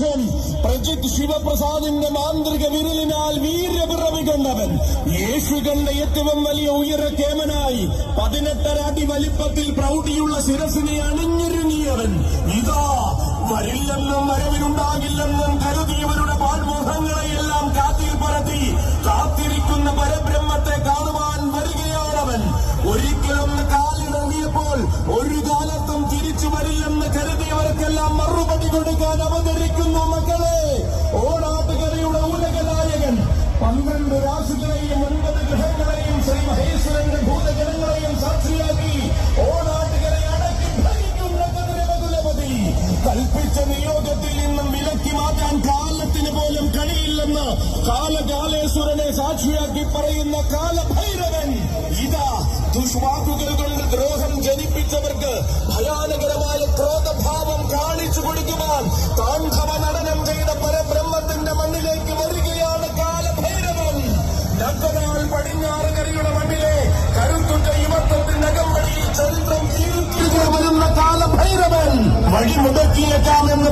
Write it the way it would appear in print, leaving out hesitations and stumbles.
വർഷം പ്രജിത് ശിവപ്രസാദിന്റെ മാന്ത്രിക വിരലിനാൽ വീര്യപിറവി കൊണ്ടവൻ, യേശു കണ്ട ഏറ്റവും വലിയ ഉയരക്കേമനായി 18 അടി വലിപ്പത്തിൽ പ്രൗഢിയുള്ള ശിരസിനെ അണിഞ്ഞൊരുങ്ങിയവൻ ഇതാ വരില്ലെന്നും വരവിനുണ്ടാകില്ലെന്നും കരുതിയവരുടെ പാഴ്മോഹങ്ങളെയെല്ലാം കാറ്റിൽ പറത്തി കാത്തിരിക്കുന്ന പരബ്രഹ്മത്തെ കാണുവാൻ വരികയാണവൻ. ഒരിക്കലൊന്ന് കാലിറങ്ങിയപ്പോൾ ഒരു കാലത്തും തിരിച്ചു വരില്ലെന്ന് കരുതിയവർക്കെല്ലാം മറുപടി കൊടുക്കാൻ അവതരിക്കുന്നു മക്കളെ. ഓണാട്ടുകരയുടെ ഉലകനായകൻ 12 രാശികളെയും 9 ഗ്രഹങ്ങളെയും ശ്രീ മഹേശ്വരന്റെ ഭൂതഗണങ്ങളെയും സാക്ഷിയാക്കി ഓണാട്ടുകരയെ അടക്കി ഭരിക്കുന്ന കതിരവകുലപതി കൽപ്പിച്ച നിയോഗത്തിൽ നിന്നും വിലക്കി മാറ്റാൻ കാലത്തിന് പോലും കഴിയില്ലെന്ന് കാലകാലേശ്വരനെ സാക്ഷിയാക്കി പറയുന്ന കാലഭൈരവൻ ഇതാ ദുഷ്വാക്കുകൾ കൊണ്ട് ദ്രോഹം ജനിപ്പിച്ചവർക്ക് ഭയാനകരമായ ക്രോധഭാവം കാണിച്ചു കൊടുക്കുവാൻ താണ്ഡവ നടനം ചെയ്ത പരബ്രഹ്മത്തിന്റെ മണ്ണിലേക്ക് വരികയാണ് കാലഭൈരവൻ. നഗനാൾ പടിഞ്ഞാറുകരയുടെ മണ്ണിലെ കരുത്തുറ്റ യുവത്വത്തിന്റെ അകമ്പടിയിൽ ചരിത്രം തിരുത്തി വരുന്ന കാലഭൈരവൻ വഴിമുടക്കിയേക്കാമെന്ന്